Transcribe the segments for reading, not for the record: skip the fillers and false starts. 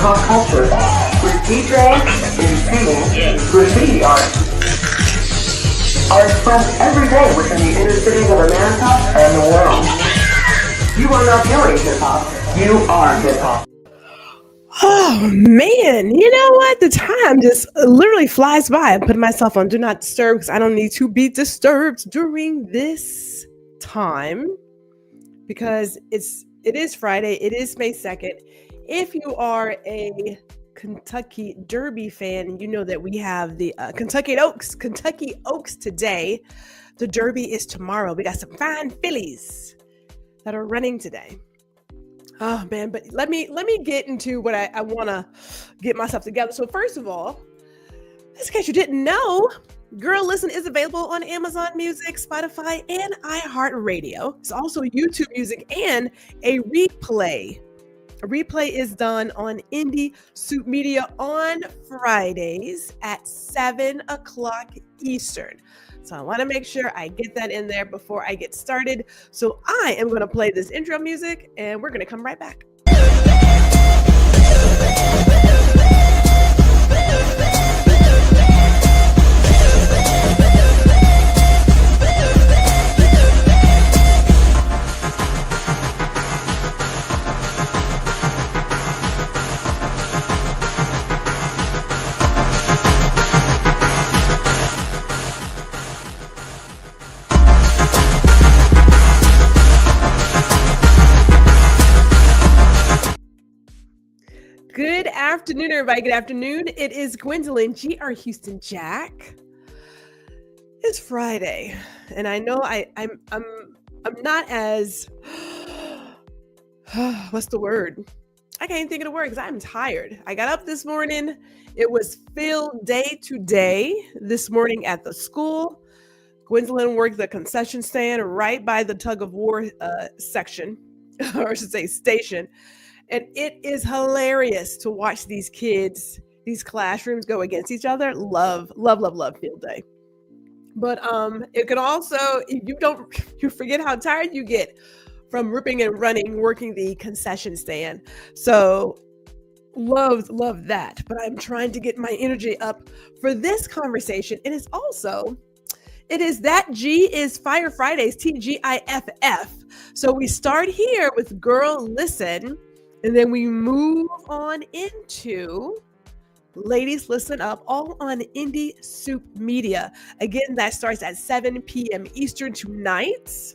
pop culture with DJs and singing graffiti art spread every day within the inner cities of America and the world. You are not doing hip-hop, you are hip-hop. Oh man, you know what? The time just literally flies by. I'm putting myself on do not disturb because I don't need to be disturbed during this time because it is Friday. It is May 2nd. If you are a Kentucky Derby fan, you know that we have the Kentucky Oaks today. The Derby is tomorrow. We got some fine fillies that are running today. Oh man, but let me get into what I want to get myself together. So first of all, just in case you didn't know, Guuuuurl Listen is available on Amazon Music, Spotify, and iHeartRadio. It's also YouTube Music and a replay. A replay is done on Indie Soup Media on Fridays at 7 o'clock Eastern. So I want to make sure I get that in there before I get started. So I am going to play this intro music and we're going to come right back. Good afternoon, everybody. Good afternoon. It is Gwendolyn, GR Houston Jack. It's Friday, and I know I'm not as what's the word? I can't even think of the word because I'm tired. I got up this morning. It was field day today. This morning at the school, Gwendolyn worked the concession stand right by the tug of war section, or I should say station. And it is hilarious to watch these kids, these classrooms go against each other. Love field day. But it can also, you forget how tired you get from ripping and running, working the concession stand. So love that. But I'm trying to get my energy up for this conversation. It is that G is Fire Fridays, TGIFF. So we start here with Guuuuurl Listen. And then we move on into Ladies Listen Up, all on Indie Soup Media. Again, that starts at 7 p.m. Eastern tonight.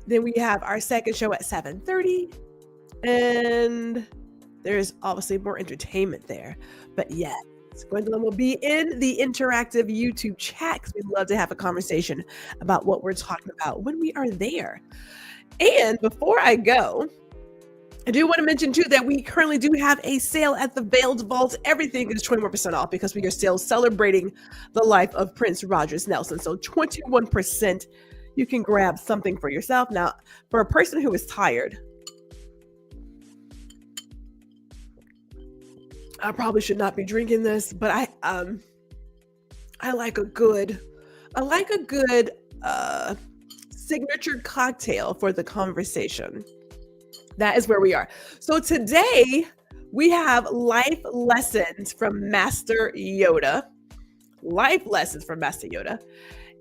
Then we have our second show at 7:30. And there's obviously more entertainment there. But yes, Gwendolyn will be in the interactive YouTube chat because we'd love to have a conversation about what we're talking about when we are there. And before I go, I do want to mention, too, that we currently do have a sale at the Veiled Vault. Everything is 21% off because we are still celebrating the life of Prince Rogers Nelson. So 21%, you can grab something for yourself. Now, for a person who is tired, I probably should not be drinking this, but I like a good signature cocktail for the conversation. That is where we are. So today we have life lessons from Master Yoda.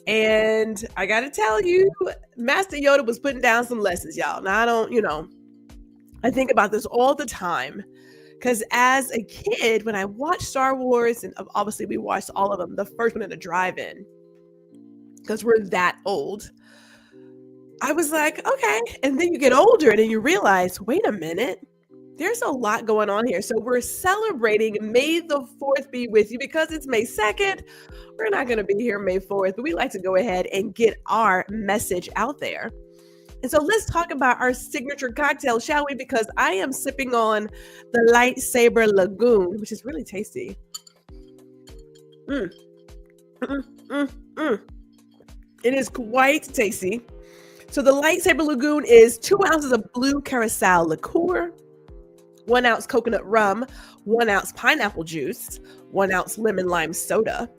And I got to tell you, Master Yoda was putting down some lessons, y'all. Now I think about this all the time because as a kid, when I watched Star Wars, and obviously we watched all of them, the first one in the drive-in, because we're that old, I was like, okay. And then you get older and then you realize, wait a minute, there's a lot going on here. So we're celebrating May the 4th be with you because it's May 2nd. We're not going to be here May 4th, but we like to go ahead and get our message out there. And so let's talk about our signature cocktail, shall we? Because I am sipping on the Lightsaber Lagoon, which is really tasty. It is quite tasty. So the Lightsaber Lagoon is 2 ounces of blue curacao liqueur, 1 ounce coconut rum, 1 ounce pineapple juice, 1 ounce lemon lime soda,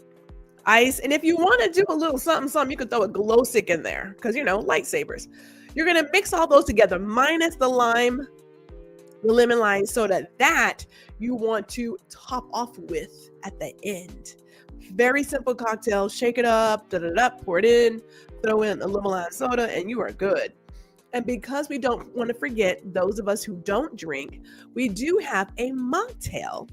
ice. And if you want to do a little something, you could throw a glow stick in there because, lightsabers. You're going to mix all those together minus the lime the lemon lime soda that you want to top off with at the end. Very simple cocktail. Shake it up, pour it in, throw in a lemon lime soda, and you are good. And because we don't want to forget those of us who don't drink, we do have a mocktail.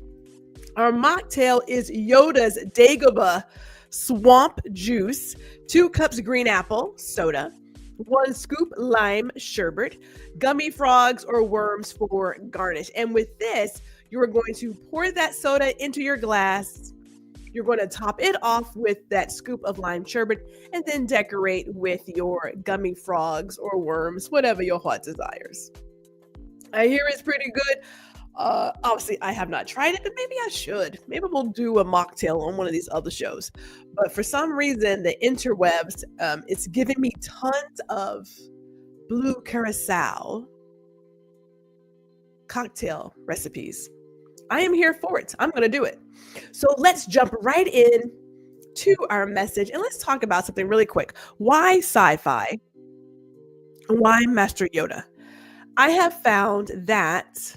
Our mocktail is Yoda's Dagobah Swamp Juice, 2 cups green apple soda, 1 scoop lime sherbet, gummy frogs or worms for garnish. And with this, you are going to pour that soda into your glass. You're going to top it off with that scoop of lime sherbet and then decorate with your gummy frogs or worms, whatever your heart desires. I hear it's pretty good. Obviously, I have not tried it, but maybe I should. Maybe we'll do a mocktail on one of these other shows. But for some reason, the interwebs, it's giving me tons of blue curacao cocktail recipes. I am here for it. I'm going to do it. So let's jump right in to our message and let's talk about something really quick. Why sci-fi? Why Master Yoda? I have found that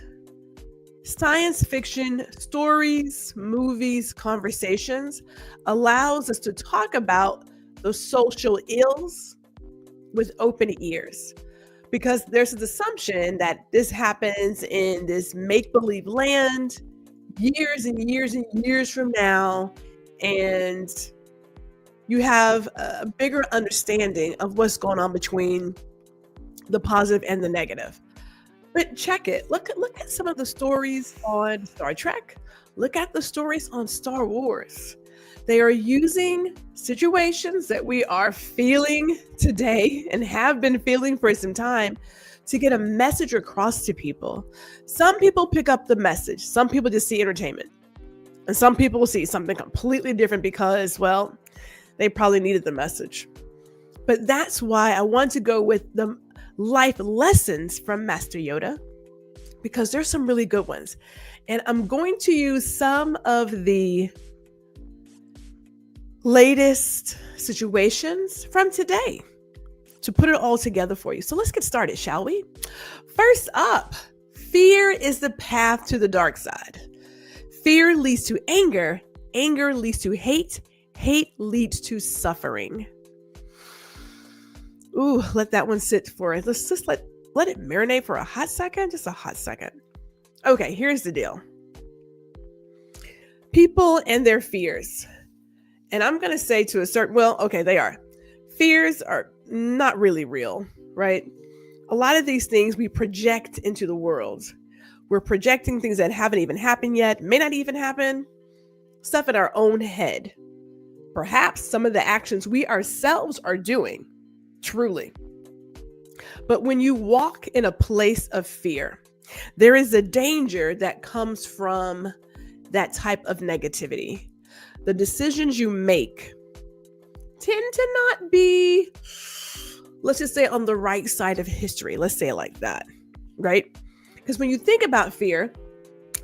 science fiction stories, movies, conversations allows us to talk about the social ills with open ears. Because there's an assumption that this happens in this make-believe land years and years and years from now, and you have a bigger understanding of what's going on between the positive and the negative. But check it. Look at some of the stories on Star Trek. Look at the stories on Star Wars. They are using situations that we are feeling today and have been feeling for some time to get a message across to people. Some people pick up the message. Some people just see entertainment. And some people will see something completely different because, well, they probably needed the message. But that's why I want to go with the life lessons from Master Yoda, because there's some really good ones. And I'm going to use some of the latest situations from today to put it all together for you. So let's get started, shall we? First up, fear is the path to the dark side. Fear leads to anger. Anger leads to hate. Hate leads to suffering. Ooh, let that one sit for it. Let's just let it marinate for a hot second. Just a hot second. Okay, here's the deal. People and their fears. And I'm going to say to a certain, well, okay, they are. Fears are not really real, right? A lot of these things we project into the world. We're projecting things that haven't even happened yet, may not even happen, stuff in our own head. Perhaps some of the actions we ourselves are doing, truly. But when you walk in a place of fear, there is a danger that comes from that type of negativity. The decisions you make tend to not be, let's just say, on the right side of history. Let's say it like that, right? Because when you think about fear,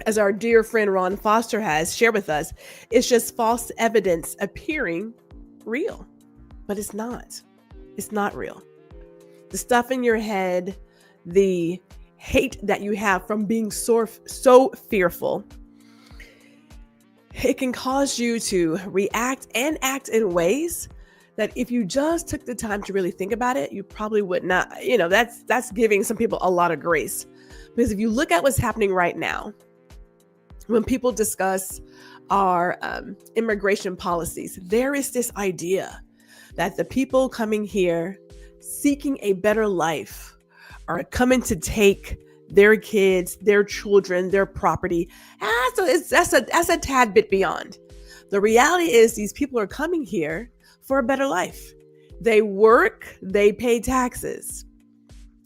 as our dear friend Ron Foster has shared with us, it's just false evidence appearing real, but it's not. It's not real. The stuff in your head, the hate that you have from being so fearful, it can cause you to react and act in ways that if you just took the time to really think about it, you probably would not. That's giving some people a lot of grace. Because if you look at what's happening right now, when people discuss our immigration policies, there is this idea that the people coming here seeking a better life are coming to take their kids, their children, their property. So that's a tad bit beyond. The reality is these people are coming here for a better life. They work, they pay taxes.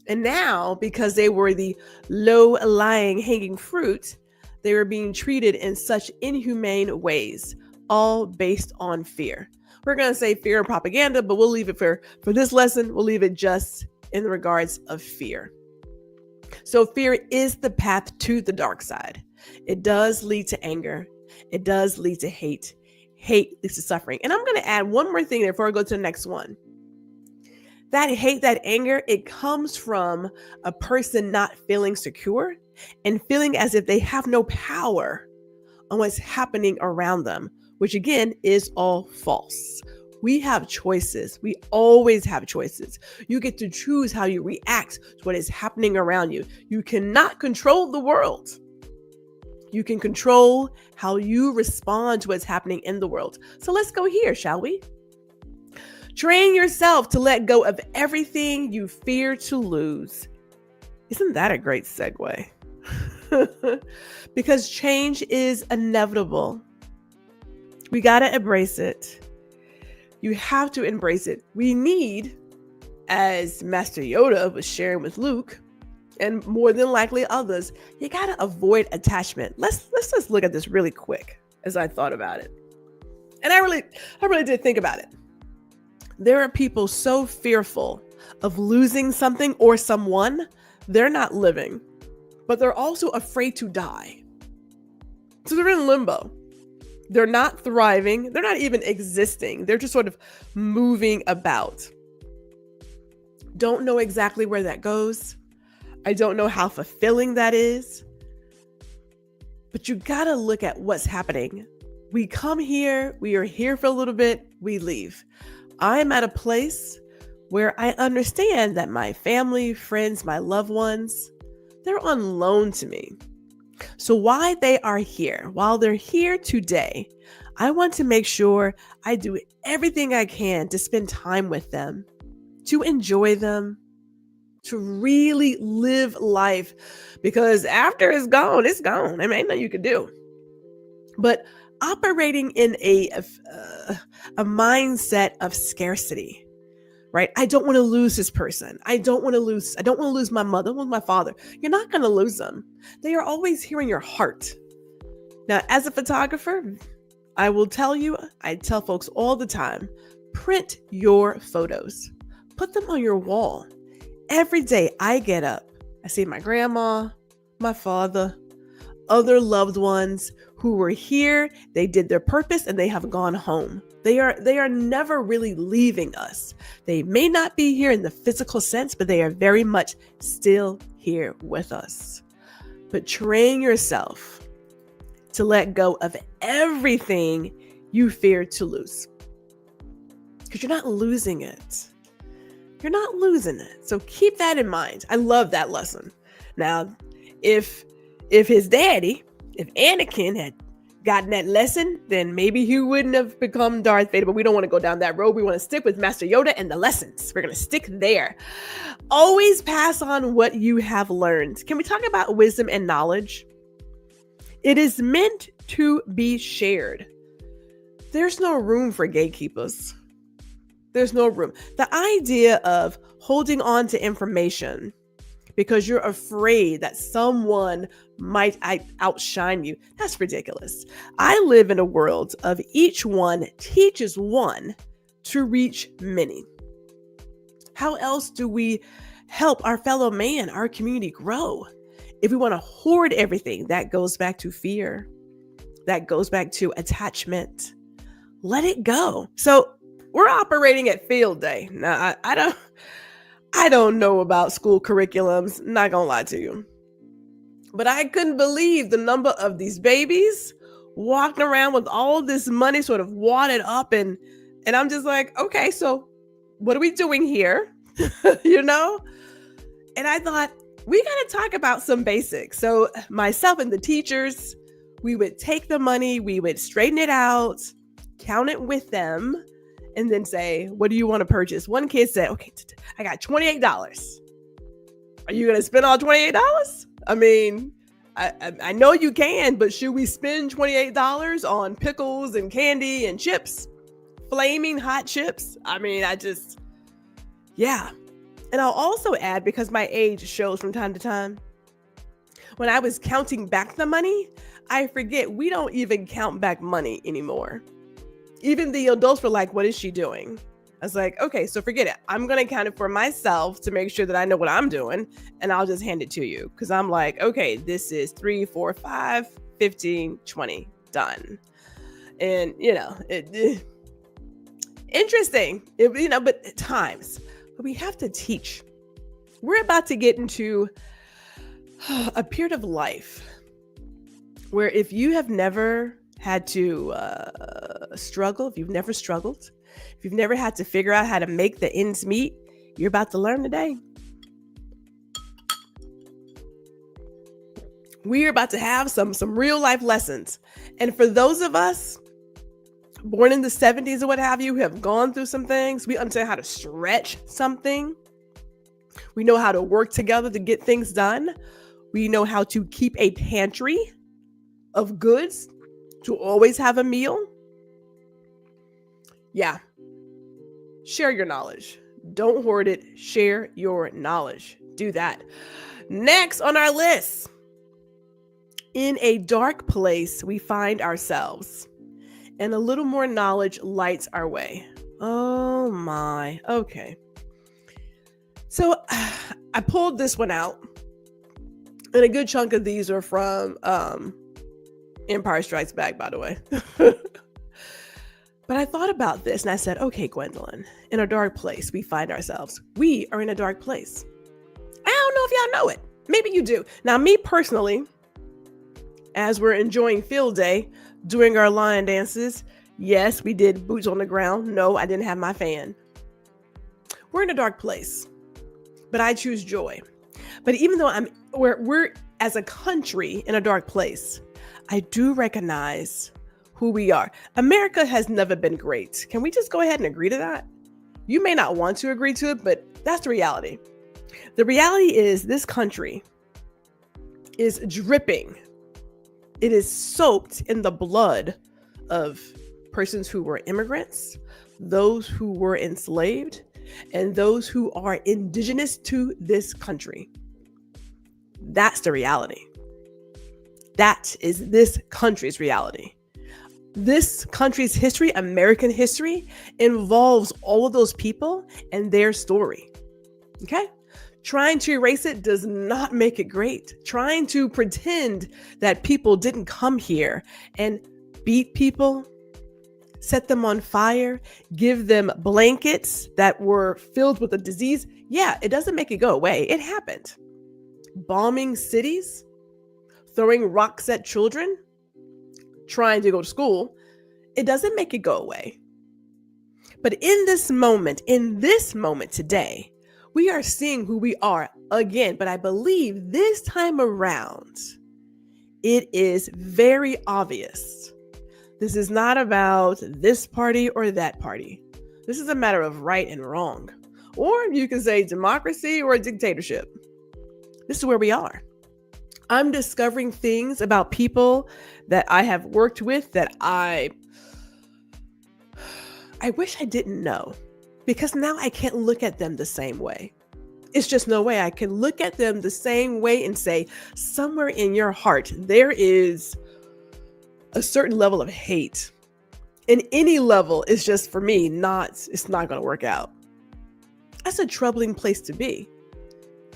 And now, because they were the low-lying hanging fruit, they were being treated in such inhumane ways, all based on fear. We're going to say fear and propaganda, but we'll leave it for this lesson. We'll leave it just in regards of fear. So fear is the path to the dark side. It does lead to anger. It does lead to hate. Hate leads to suffering. And I'm going to add one more thing there before I go to the next one. That hate, that anger, it comes from a person not feeling secure. and feeling as if they have no power on what's happening around them, which again is all false. We have choices. We always have choices. You get to choose how you react to what is happening around you. You cannot control the world. You can control how you respond to what's happening in the world. So let's go here, shall we? Train yourself to let go of everything you fear to lose. Isn't that a great segue? Because change is inevitable. We got to embrace it. You have to embrace it. We need, as Master Yoda was sharing with Luke, and more than likely others, you got to avoid attachment. Let's just look at this really quick as I thought about it. And I really did think about it. There are people so fearful of losing something or someone, they're not living, but they're also afraid to die. So they're in limbo. They're not thriving. They're not even existing. They're just sort of moving about. Don't know exactly where that goes. I don't know how fulfilling that is. But you got to look at what's happening. We come here, we are here for a little bit, we leave. I'm at a place where I understand that my family, friends, my loved ones, they're on loan to me. So while they are here, while they're here today, I want to make sure I do everything I can to spend time with them, to enjoy them, to really live life. Because after it's gone, it's gone. There ain't nothing you can do. But operating in a mindset of scarcity, right? I don't want to lose this person. I don't want to lose my mother, I don't want my father. You're not going to lose them. They are always here in your heart. Now, as a photographer, I will tell you, I tell folks all the time, print your photos, put them on your wall. Every day I get up, I see my grandma, my father, other loved ones who were here, they did their purpose and they have gone home. They are never really leaving us. They may not be here in the physical sense, but they are very much still here with us. But train yourself to let go of everything you fear to lose. Because you're not losing it. You're not losing it. So keep that in mind. I love that lesson. Now, if his daddy, if Anakin had gotten that lesson, then maybe he wouldn't have become Darth Vader, but we don't want to go down that road. We want to stick with Master Yoda and the lessons. We're going to stick there. Always pass on what you have learned. Can we talk about wisdom and knowledge? It is meant to be shared. There's no room for gatekeepers. There's no room. The idea of holding on to information because you're afraid that someone might outshine you, that's ridiculous. I live in a world of each one teaches one to reach many. How else do we help our fellow man, our community grow? If we want to hoard everything, that goes back to fear. That goes back to attachment. Let it go. So we're operating at field day. Now, I don't know about school curriculums, not gonna lie to you. But I couldn't believe the number of these babies walking around with all this money sort of wadded up and I'm just like, okay, so what are we doing here? You know? And I thought, we got to talk about some basics. So myself and the teachers, we would take the money, we would straighten it out, count it with them, and then say, what do you want to purchase? One kid said, okay, I got $28. Are you going to spend all $28? I mean, I know you can, but should we spend $28 on pickles and candy and chips? Flaming hot chips? I mean, yeah. And I'll also add, because my age shows from time to time, when I was counting back the money, I forget we don't even count back money anymore. Even the adults were like, what is she doing? I was like, okay, so forget it. I'm going to count it for myself to make sure that I know what I'm doing. And I'll just hand it to you. Because I'm like, okay, this is 3, 4, 5, 15, 20, done. And, interesting, but at times. But we have to teach. We're about to get into A period of life where if you have never had to struggle, if you've never struggled, if you've never had to figure out how to make the ends meet, you're about to learn today. We are about to have some real life lessons. And for those of us born in the 70s or what have you, who have gone through some things, we understand how to stretch something. We know how to work together to get things done. We know how to keep a pantry of goods to always have a meal. Yeah. Share your knowledge. Don't hoard it. Share your knowledge. Do that. Next on our list, in a dark place, we find ourselves, and a little more knowledge lights our way. Oh my. Okay. So I pulled this one out, and a good chunk of these are from Empire Strikes Back, by the way. But I thought about this and I said, okay, Gwendolyn, in a dark place, we find ourselves. We are in a dark place. I don't know if y'all know it. Maybe you do. Now, me personally, as we're enjoying field day, doing our lion dances, yes, we did boots on the ground. No, I didn't have my fan. We're in a dark place, but I choose joy. But even though we're as a country in a dark place, I do recognize who we are. America has never been great. Can we just go ahead and agree to that? You may not want to agree to it, but that's the reality. The reality is this country is dripping. It is soaked in the blood of persons who were immigrants, those who were enslaved, and those who are indigenous to this country. That's the reality. That is this country's reality. This country's history, American history, involves all of those people and their story. Okay? Trying to erase it does not make it great. Trying to pretend that people didn't come here and beat people, set them on fire, give them blankets that were filled with a disease. Yeah, it doesn't make it go away. It happened. Bombing cities, throwing rocks at children, trying to go to school, it doesn't make it go away. But in this moment today, we are seeing who we are again. But I believe this time around, it is very obvious. This is not about this party or that party. This is a matter of right and wrong. Or you can say democracy or a dictatorship. This is where we are. I'm discovering things about people that I have worked with that I wish I didn't know, because now I can't look at them the same way. It's just no way I can look at them the same way and say, somewhere in your heart, there is a certain level of hate. And any level is just, for me, it's not going to work out. That's a troubling place to be.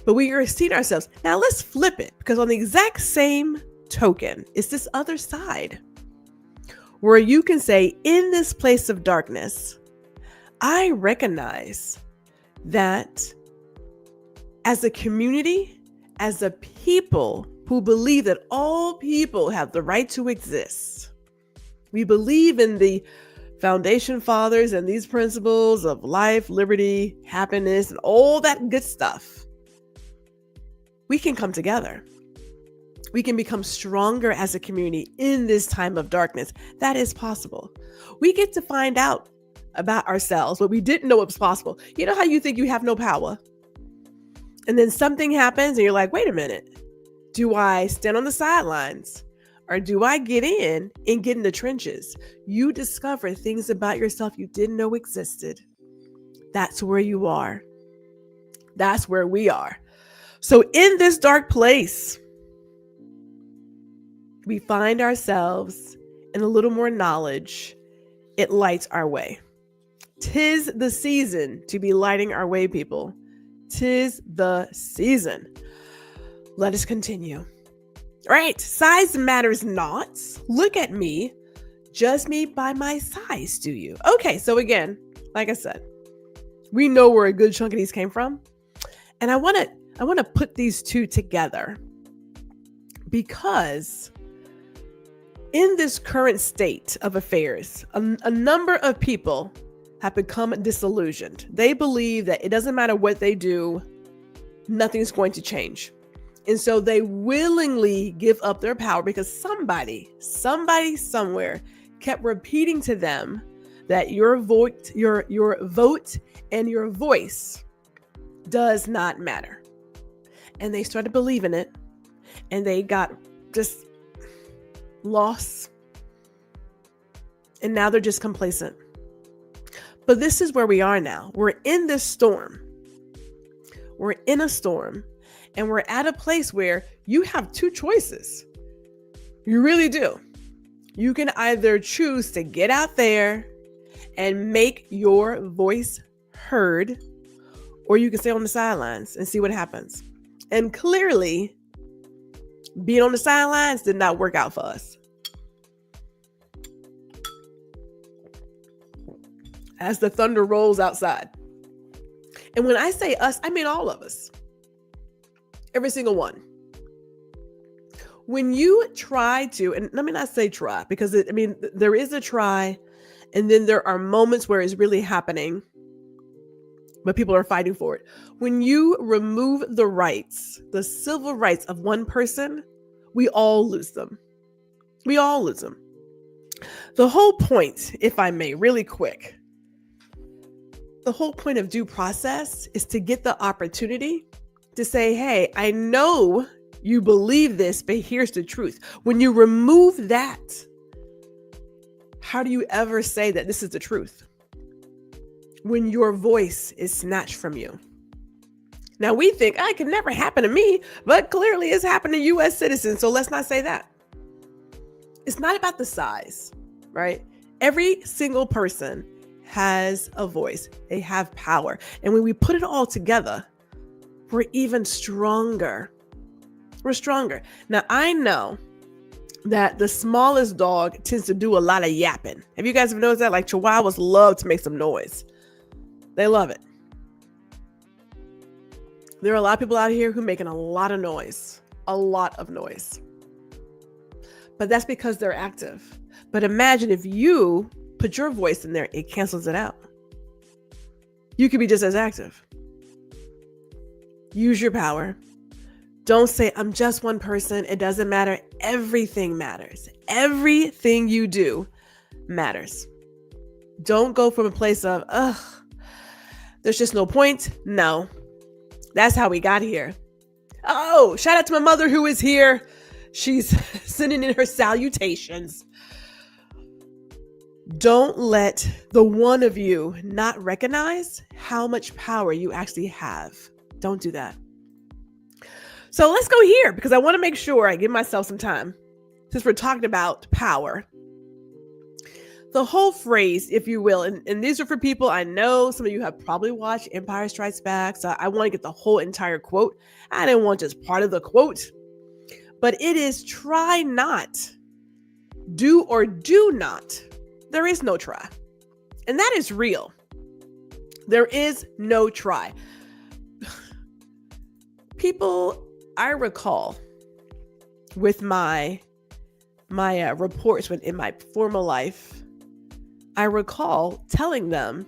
But we are seeing ourselves. Now let's flip it, because on the exact same token, it's this other side where you can say, in this place of darkness, I recognize that as a community, as a people who believe that all people have the right to exist, we believe in the foundation fathers and these principles of life, liberty, happiness, and all that good stuff. We can come together. We can become stronger as a community in this time of darkness. That is possible. We get to find out about ourselves, what we didn't know was possible. You know how you think you have no power? And then something happens and you're like, wait a minute. Do I stand on the sidelines? Or do I get in and get in the trenches? You discover things about yourself you didn't know existed. That's where you are. That's where we are. So in this dark place, we find ourselves in a little more knowledge. It lights our way. 'Tis the season to be lighting our way, people. 'Tis the season. Let us continue. All right, size matters not. Look at me. Judge me by my size, do you? Okay, so again, like I said, we know where a good chunk of these came from. And I want to put these two together Because in this current state of affairs, a number of people have become disillusioned. They believe that it doesn't matter what they do, nothing's going to change. And so they willingly give up their power because somebody somewhere kept repeating to them that your vote and your voice does not matter. And they started believing it, and they got just lost. And now they're just complacent. But this is where we are now. We're in this storm. We're in a storm, and we're at a place where you have two choices. You really do. You can either choose to get out there and make your voice heard, or you can stay on the sidelines and see what happens. And clearly, being on the sidelines did not work out for us. As the thunder rolls outside. And when I say us, I mean all of us. Every single one. When you try to, and let me not say try, because there is a try, and then there are moments where it's really happening, but people are fighting for it. When you remove the rights, the civil rights of one person, we all lose them. We all lose them. The whole point, if I may, really quick, the whole point of due process is to get the opportunity to say, hey, I know you believe this, but here's the truth. When you remove that, how do you ever say that this is the truth? When your voice is snatched from you. Now we think, it can never happen to me, but clearly it's happened to U.S. citizens, so let's not say that. It's not about the size, right? Every single person has a voice. They have power. And when we put it all together, we're even stronger. We're stronger. Now, I know that the smallest dog tends to do a lot of yapping. Have you guys ever noticed that? Like Chihuahuas love to make some noise. They love it. There are a lot of people out here who are making a lot of noise. A lot of noise. But that's because they're active. But imagine if you put your voice in there, it cancels it out. You could be just as active. Use your power. Don't say, I'm just one person. It doesn't matter. Everything matters. Everything you do matters. Don't go from a place of, there's just no point. No, that's how we got here. Oh, shout out to my mother who is here. She's sending in her salutations. Don't let the one of you not recognize how much power you actually have. Don't do that. So let's go here because I want to make sure I give myself some time since we're talking about power. The whole phrase, if you will, and these are for people, I know some of you have probably watched Empire Strikes Back, so I want to get the whole entire quote. I didn't want just part of the quote, but it is try not, do or do not. There is no try. And that is real. There is no try. People, I recall with my reports in my former life, I recall telling them,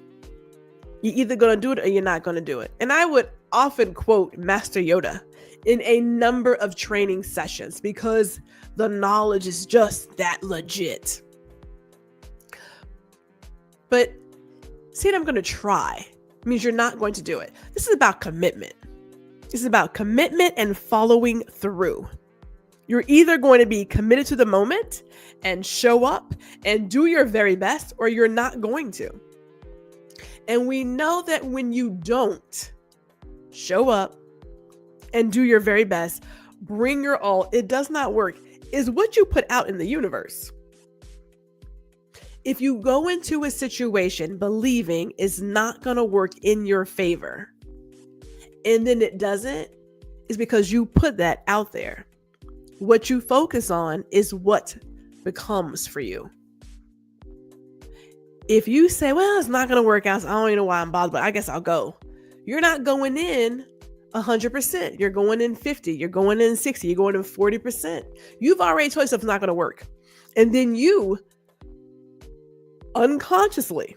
you're either going to do it or you're not going to do it. And I would often quote Master Yoda in a number of training sessions because the knowledge is just that legit. But saying I'm going to try means you're not going to do it. This is about commitment. This is about commitment and following through. You're either going to be committed to the moment and show up and do your very best, or you're not going to. And we know that when you don't show up and do your very best, bring your all, it does not work, is what you put out in the universe. If you go into a situation believing it's not going to work in your favor, and then it doesn't, it's because you put that out there. What you focus on is what becomes for you. If you say, well, it's not going to work out, so I don't even know why I'm bothered, but I guess I'll go. You're not going in 100%. You're going in 50. You're going in 60. You're going in 40%. You've already told yourself it's not going to work. And then you unconsciously,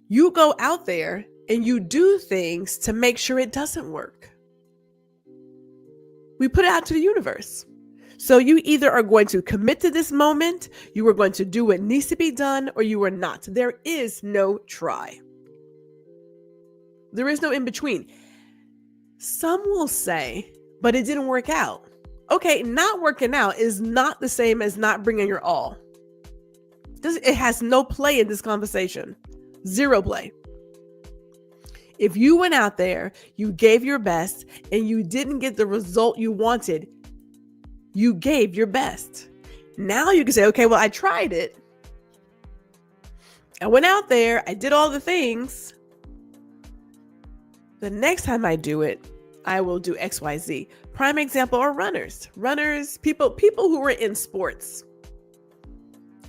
you go out there and you do things to make sure it doesn't work. We put it out to the universe. So you either are going to commit to this moment, you are going to do what needs to be done, or you are not. There is no try. There is no in between. Some will say, but it didn't work out. Okay, not working out is not the same as not bringing your all. It has no play in this conversation. Zero play. If you went out there, you gave your best, and you didn't get the result you wanted, you gave your best. Now you can say, okay, well, I tried it. I went out there, I did all the things. The next time I do it, I will do X, Y, Z. Prime example are runners. Runners, people who are in sports.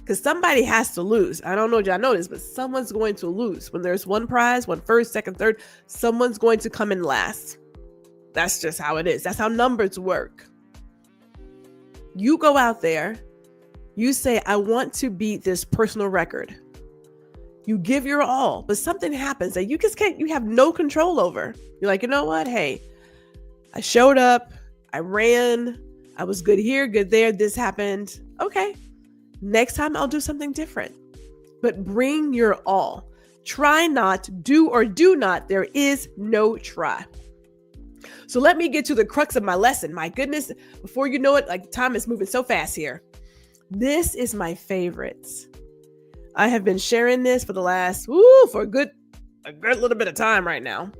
Because somebody has to lose. I don't know if y'all know this, but someone's going to lose. When there's one prize, one first, second, third, someone's going to come in last. That's just how it is. That's how numbers work. You go out there, you say, I want to beat this personal record. You give your all, but something happens that you just can't, you have no control over. You're like, you know what? Hey, I showed up, I ran, I was good here, good there, this happened. Okay, next time I'll do something different. But bring your all. Try not, do or do not. There is no try. So let me get to the crux of my lesson. My goodness, before you know it, like time is moving so fast here. This is my favorite. I have been sharing this for the last, for a good little bit of time right now.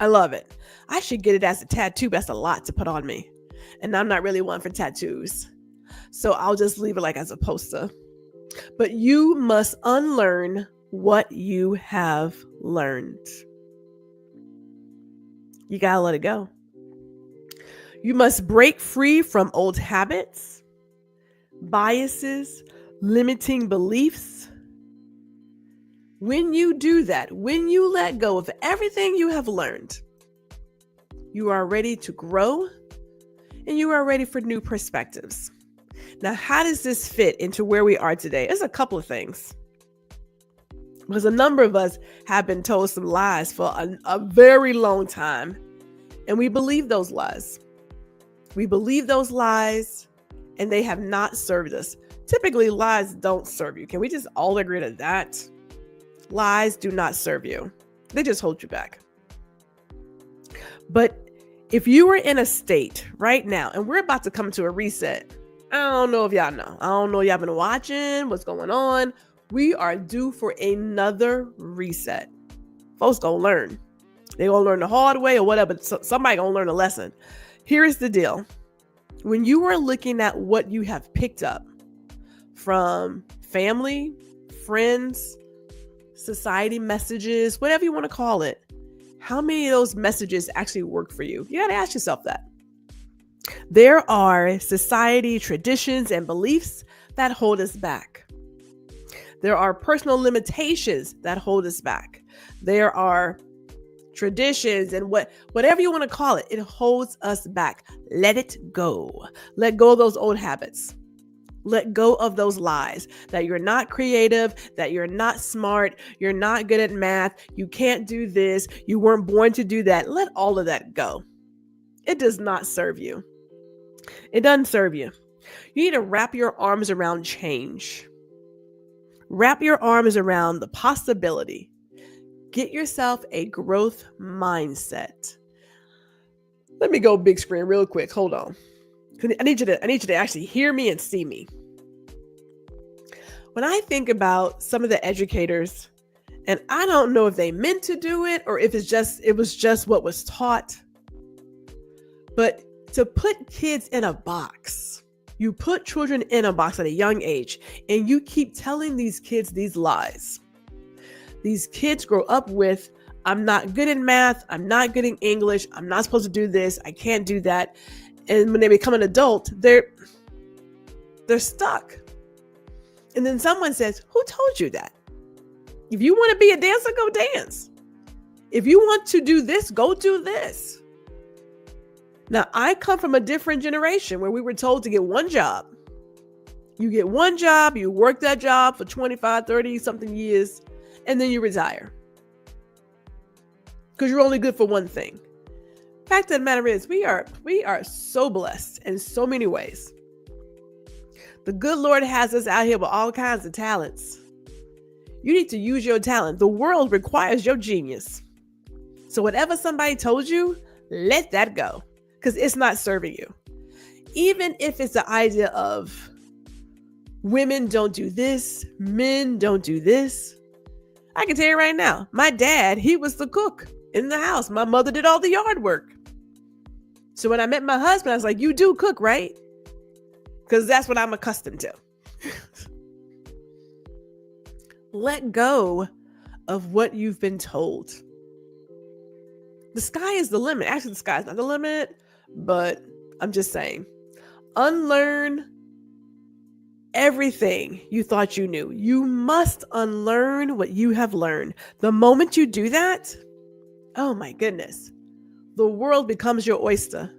I love it. I should get it as a tattoo. That's a lot to put on me. And I'm not really one for tattoos. So I'll just leave it like as a poster. But you must unlearn what you have learned. You gotta let it go. You must break free from old habits, biases, limiting beliefs. When you do that, when you let go of everything you have learned, you are ready to grow and you are ready for new perspectives. Now, how does this fit into where we are today? There's a couple of things. Because a number of us have been told some lies for a very long time. And we believe those lies. We believe those lies and they have not served us. Typically, lies don't serve you. Can we just all agree to that? Lies do not serve you. They just hold you back. But if you were in a state right now, and we're about to come to a reset, I don't know if y'all know. I don't know if y'all been watching, what's going on. We are due for another reset. Folks gonna learn. They gonna learn the hard way or whatever. Somebody gonna learn a lesson. Here's the deal. When you are looking at what you have picked up from family, friends, society messages, whatever you want to call it, how many of those messages actually work for you? You got to ask yourself that. There are society traditions and beliefs that hold us back. There are personal limitations that hold us back. There are traditions and whatever you want to call it, it holds us back. Let it go. Let go of those old habits. Let go of those lies that you're not creative, that you're not smart, you're not good at math, you can't do this, you weren't born to do that. Let all of that go. It does not serve you. It doesn't serve you. You need to wrap your arms around change. Wrap your arms around the possibility. Get yourself a growth mindset. Let me go big screen real quick. Hold on. I need you to actually hear me and see me. When I think about some of the educators, and I don't know if they meant to do it or if it was just what was taught, but to put kids in a box, you put children in a box at a young age, and you keep telling these kids these lies. These kids grow up with, I'm not good in math, I'm not good in English, I'm not supposed to do this, I can't do that. And when they become an adult, they're stuck. And then someone says, who told you that? If you want to be a dancer, go dance. If you want to do this, go do this. Now, I come from a different generation where we were told to get one job. You get one job, you work that job for 25, 30 something years, and then you retire. Because you're only good for one thing. Fact of the matter is, we are so blessed in so many ways. The good Lord has us out here with all kinds of talents. You need to use your talent. The world requires your genius. So whatever somebody told you, let that go, because it's not serving you. Even if it's the idea of women don't do this, men don't do this. I can tell you right now, my dad, he was the cook in the house. My mother did all the yard work. So when I met my husband, I was like, you do cook, right? Because that's what I'm accustomed to. Let go of what you've been told. The sky is the limit. Actually, the sky is not the limit, but I'm just saying, unlearn everything you thought you knew. You must unlearn what you have learned. The moment you do that, oh my goodness, the world becomes your oyster.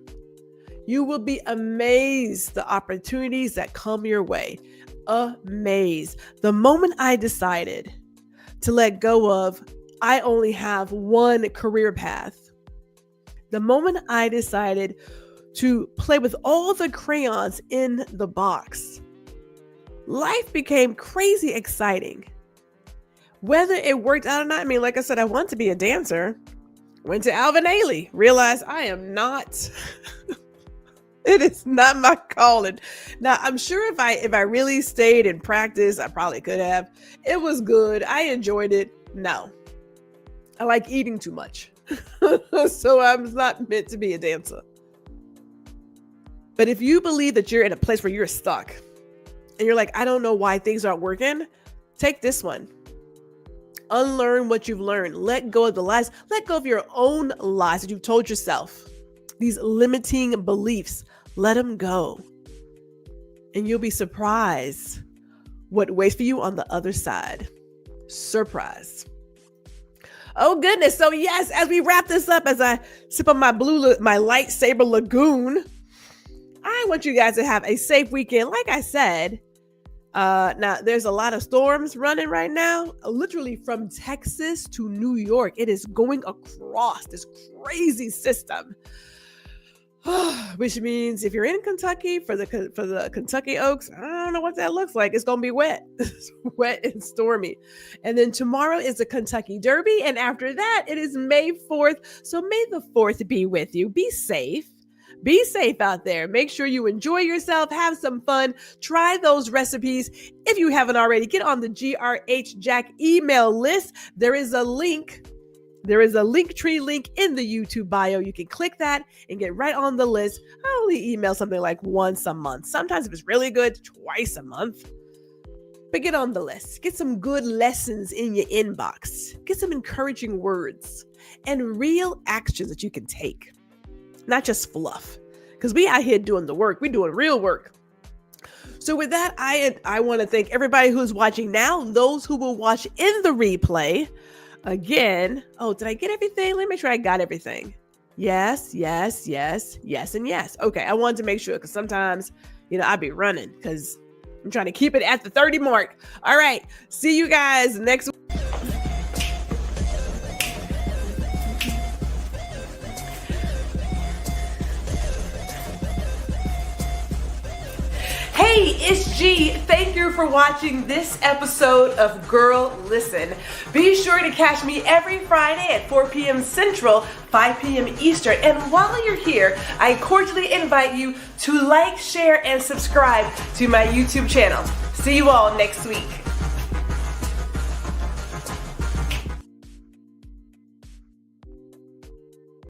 You will be amazed the opportunities that come your way. Amazed. The moment I decided to let go of, I only have one career path. The moment I decided to play with all the crayons in the box, life became crazy exciting. Whether it worked out or not, I mean, like I said, I want to be a dancer. Went to Alvin Ailey, realized I am not... It is not my calling. Now, I'm sure if I really stayed and practiced, I probably could have. It was good. I enjoyed it. No. I like eating too much. So I'm not meant to be a dancer. But if you believe that you're in a place where you're stuck and you're like, I don't know why things aren't working, take this one. Unlearn what you've learned. Let go of the lies. Let go of your own lies that you've told yourself. These limiting beliefs, let them go. And you'll be surprised what waits for you on the other side. Surprise. Oh goodness. So yes, as we wrap this up, as I sip on my lightsaber lagoon, I want you guys to have a safe weekend. Like I said, now there's a lot of storms running right now, literally from Texas to New York. It is going across this crazy system. Which means if you're in Kentucky for the Kentucky Oaks, I don't know what that looks like. It's gonna be wet. It's wet and stormy. And then tomorrow is the Kentucky Derby, and after that it is May 4th. So may the 4th be with you. Be safe. Be safe out there. Make sure you enjoy yourself. Have some fun. Try those recipes. If you haven't already, get on the GRH Jack email list. There is a link. There is a Linktree link in the YouTube bio. You can click that and get right on the list. I only email something like once a month. Sometimes if it's really good, twice a month. But get on the list. Get some good lessons in your inbox. Get some encouraging words and real actions that you can take. Not just fluff. Because we out here doing the work. We're doing real work. So with that, I want to thank everybody who's watching now, those who will watch in the replay. Again, did I get everything? Let me make sure I got everything. Yes, yes, yes, yes, and yes. Okay, I wanted to make sure because sometimes, I be running because I'm trying to keep it at the 30 mark. All right, see you guys next week. Hey, it's G. Thank you for watching this episode of Girl Listen. Be sure to catch me every Friday at 4 p.m. Central, 5 p.m. Eastern. And while you're here, I cordially invite you to like, share, and subscribe to my YouTube channel. See you all next week.